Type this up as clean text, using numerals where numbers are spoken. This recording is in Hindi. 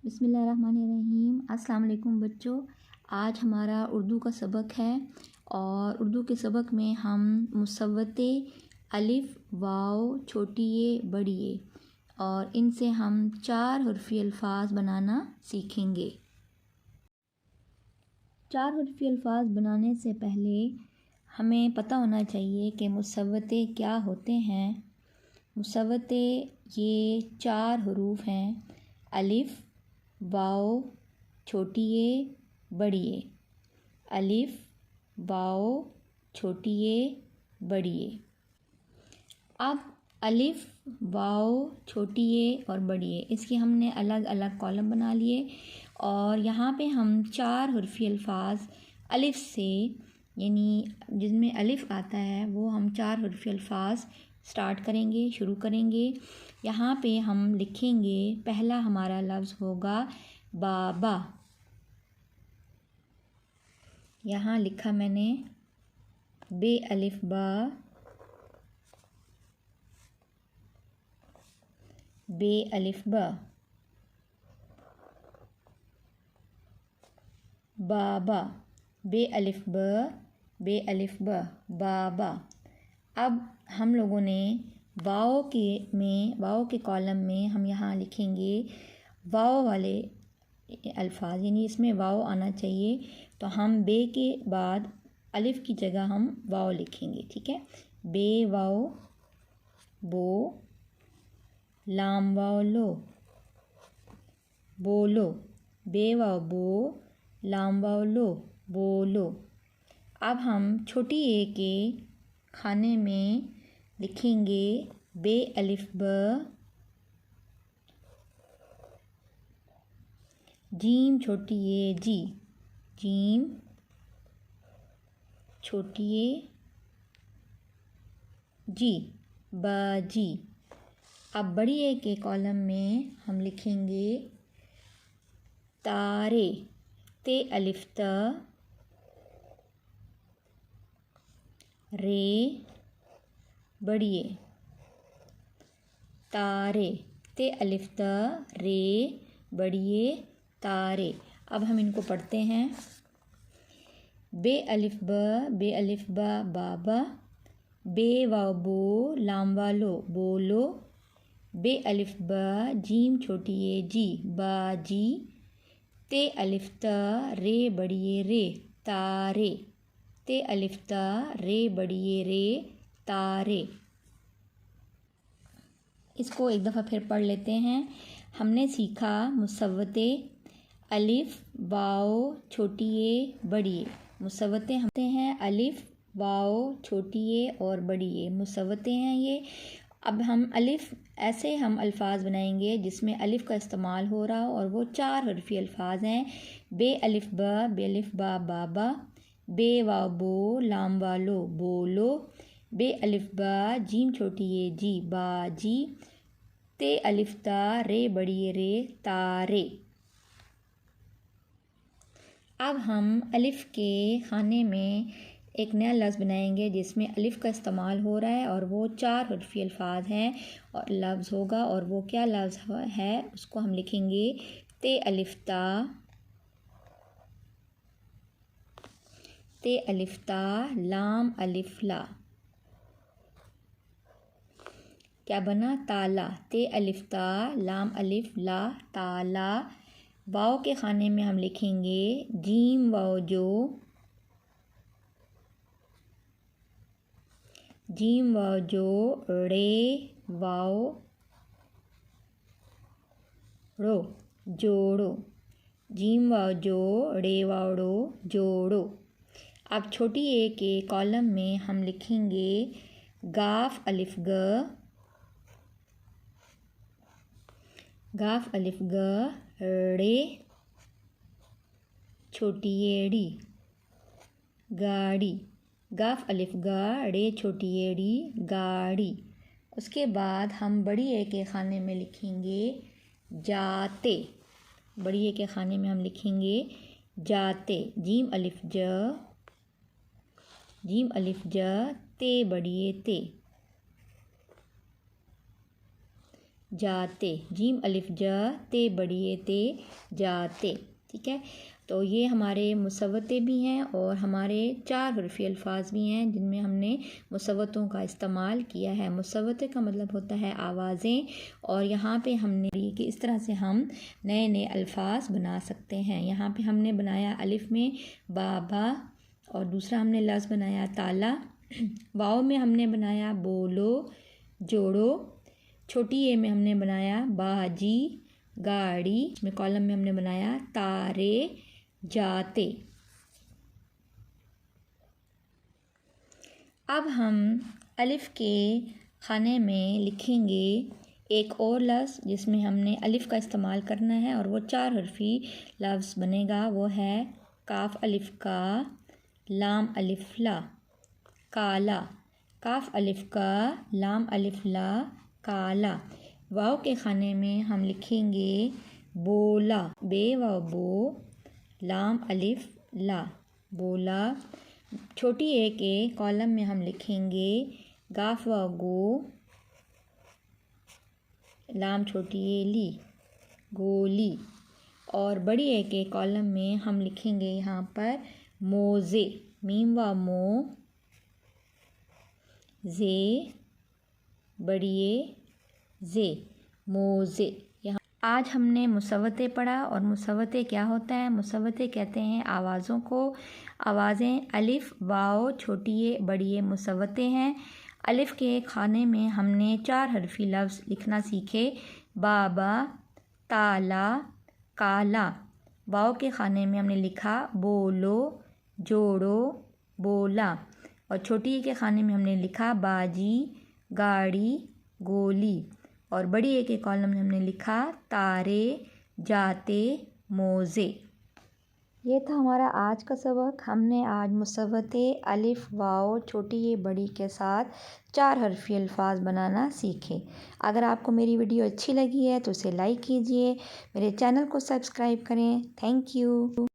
बिस्मिल्लाहिर्रहमानिर्रहीम। अस्सलाम वालेकुम बच्चों। आज हमारा उर्दू का सबक है और उर्दू के सबक में हम मुसव्वते अलिफ, वाव, छोटी ए, बड़ी ए और इनसे हम 4 हरफ़ी अल्फाज बनाना सीखेंगे। 4 हरफ़ी अल्फाज बनाने से पहले हमें पता होना चाहिए कि मुसव्वते क्या होते हैं। मुसव्वते ये 4 हरूफ हैं: अलिफ, वाव, छोटी ए, बड़ी ए। अलिफ, वाव, छोटी ए, बड़ी ए। अब अलिफ, वाव, छोटी ए और बड़ी ए, इसके हमने अलग अलग कॉलम बना लिए और यहाँ पे हम 4 हरफ़ी अल्फाज अलिफ से, यानी जिसमें अलिफ आता है वो हम 4 हरफ़ी अल्फाज स्टार्ट करेंगे, शुरू करेंगे। यहाँ पे हम लिखेंगे, पहला हमारा लफ्ज़ होगा बाबा। यहाँ लिखा मैंने बे अलिफ बा, बे अलिफ बा, बाबा, बे अलिफ ब, बे अलिफ ब, बाबा। अब हम लोगों ने वाव के कॉलम में हम यहाँ लिखेंगे वाव वाले अल्फाज, यानी इसमें वाव आना चाहिए। तो हम बे के बाद अलिफ की जगह हम वाव लिखेंगे, ठीक है। बे वाव बो, लाम वाव लो, बोलो। बे वाव बो, लाम वाव लो, बोलो। अब हम छोटी ए के खाने में लिखेंगे बे अलिफ ब, जीम छोटी ए जी, जीम छोटी ए जी, बाजी। अब बड़ी ए के कॉलम में हम लिखेंगे तारे, ते अलिफ त, रे, बड़ी ए, तारे, ते अलिफ त, रे, बड़ी ए, तारे। अब हम इनको पढ़ते हैं। बे अलिफ ब, बे अलिफ बा, बाबा। बे वाव बो, लाम वालो, बोलो। बे अलिफ ब, जीम छोटी ए जी, बाजी। ते अलिफ त, रे बड़ी ए रे, तारे। ते अलिफ त, रे बड़ी ए रे, तारे। इसको एक दफ़ा फिर पढ़ लेते हैं। हमने सीखा मुसव्वते अलिफ, वाव, छोटी ए, बड़ी ए। मुसव्वते हमते हैं अलिफ, वाव, छोटी ए और बड़ी ए, मुसव्वते हैं ये। अब हम अलिफ, ऐसे हम अल्फाज बनाएंगे जिसमें अलिफ का इस्तेमाल हो रहा हो और वो 4 हरफ़ी अल्फाज हैं। बे अलिफ ब, बे अलिफ बा, बाबा। बे वाव बो, लाम वालो, बोलो। बे अलिफ बा, जीम छोटी ए जी, बाजी। ते अलिफ ता, रे बड़ी ए रे, तारे। अब हम अलिफ के खाने में एक नया लफ्ज़ बनाएंगे जिसमें अलिफ का इस्तेमाल हो रहा है और वो 4 हरफ़ी अल्फाज हैं और लफ्ज़ होगा, और वो क्या लफ्ज़ है उसको हम लिखेंगे ते अलिफ ता, ते अलिफ ता, लाम अलिफ ला। क्या बना? ताला। ते अलिफ ता, लाम अलिफ ला, ताला। वाव के खाने में हम लिखेंगे जीम वाव जो, जीम वाव जो, रे वाव रो, जोड़ो। जीम वाव जो, रे वाव रो, जोड़ो। अब छोटी ए के कॉलम में हम लिखेंगे गाफ अलिफ ग, गाफ अलिफ ग, रे छोटी एड़ी, गाड़ी। गाफ अलिफ गा, रे छोटी एड़ी, गाड़ी। उसके बाद हम बड़ी ए के खाने में लिखेंगे जाते। बड़ी ए के खाने में हम लिखेंगे जाते। जीम अलिफ ज, जीम अलिफ ज, ते बड़ी ए ते। जाते, जीम अलिफ जा ते बड़ी ते जाते। ठीक है, तो ये हमारे मुसव्वते भी हैं और हमारे 4 हरफ़ी अल्फाज भी हैं जिनमें हमने मुसव्वतों का इस्तेमाल किया है। मुसव्वते का मतलब होता है आवाज़ें, और यहाँ पे हमने कि इस तरह से हम नए नए अल्फाज बना सकते हैं। यहाँ पे हमने बनाया अलिफ में बाबा, और दूसरा हमने लफ्ज़ बनाया ताला। वाव में हमने बनाया बोलो, जोड़ो। छोटी ए में हमने बनाया बाजी, गाड़ी। इसमें कॉलम में हमने बनाया तारे, जाते। अब हम अलिफ के खाने में लिखेंगे एक और लफ्ज़ जिसमें हमने अलिफ का इस्तेमाल करना है, और वो 4 हरफ़ी लफ्ज़ बनेगा। वो है काफ अलिफ का, लाम अलिफ ला, काला। काफ अलिफ का, लाम अलिफ ला, काला। वाव के खाने में हम लिखेंगे बोला, बे व बो, लाम अलिफ ला, बोला। छोटी ए के कॉलम में हम लिखेंगे गाफ व गो, लाम छोटी ए ली, गोली। और बड़ी ए के कॉलम में हम लिखेंगे यहाँ पर मोज़े, मीम व मो, जे, बड़ी ए जे, मोज़े। आज हमने मुसव्वते पढ़ा, और मुसव्वते क्या होता है? मुसव्वते कहते हैं आवाज़ों को। आवाज़ें अलिफ, वाव, छोटी ए, बड़ी ए मुसव्वते हैं। अलिफ के खाने में हमने 4 हरफ़ी लफ्ज़ लिखना सीखे, बाबा, ताला, काला। वाव के खाने में हमने लिखा बोलो, जोड़ो, बोला। और छोटी ए के खाने में हमने लिखा बाजी, गाड़ी, गोली। और बड़ी ए के कॉलम में हमने लिखा तारे, जाते, मोज़े। ये था हमारा आज का सबक। हमने आज मुसव्वते अलिफ, वाव, छोटी ए, बड़ी के साथ 4 हरफ़ी अल्फाज बनाना सीखे। अगर आपको मेरी वीडियो अच्छी लगी है तो उसे लाइक कीजिए, मेरे चैनल को सब्सक्राइब करें। Thank you.